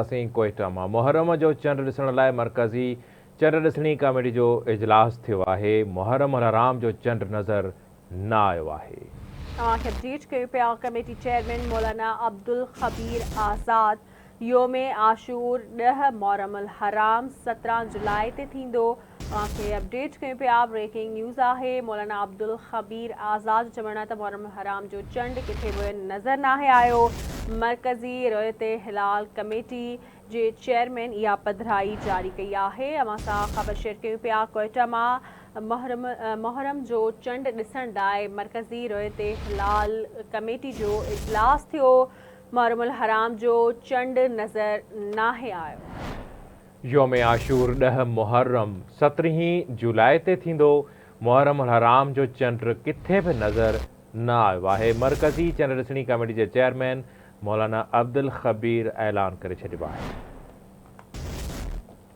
कोयटा में मुहर्रम जो चंड ॾिसण लाइ मरकज़ी चंड ॾिसणी कमेटी जो इजलास थियो आहे। मुहर्रम हराम जो चंड नज़र न आयो आहे। अपडेट कयो पिया कमेटी चेयरमैन मौलाना अब्दुल खबीर आज़ाद। योम आशूर 10 मुहर्रम हराम 17 जुलाई ते थींदो। अपडेट कयो पिया ब्रेकिंग न्यूज़ आहे। मौलाना अब्दुल खबीर आज़ाद चवण त मुहर्रम हराम जो चंड किथे बि नज़र न आयो। मरकज़ी रोयत हिलाल कमेटी जे चेयरमैन इहा पधराई जारी कई आहे। असां सां ख़बर शेयर कयूं पिया कोयटा मां मुहर्रम जो चंड ॾिसण लाइ मरकज़ी रोयत हिलाल कमेटी जो इजलास थियो। मुहर्रम हराम जो चंड नज़र नाहे आयो। योम आशूर 10 मुहर्रम 17 जुलाई ते थींदो। मुहर्रम हराम जो चंड किथे बि नज़र न आयो आहे। मरकज़ी चंड ॾिसणी कमेटी जे चेयरमैन मौलाना अब्दुल खबीर ऐलान करे छॾियो आहे।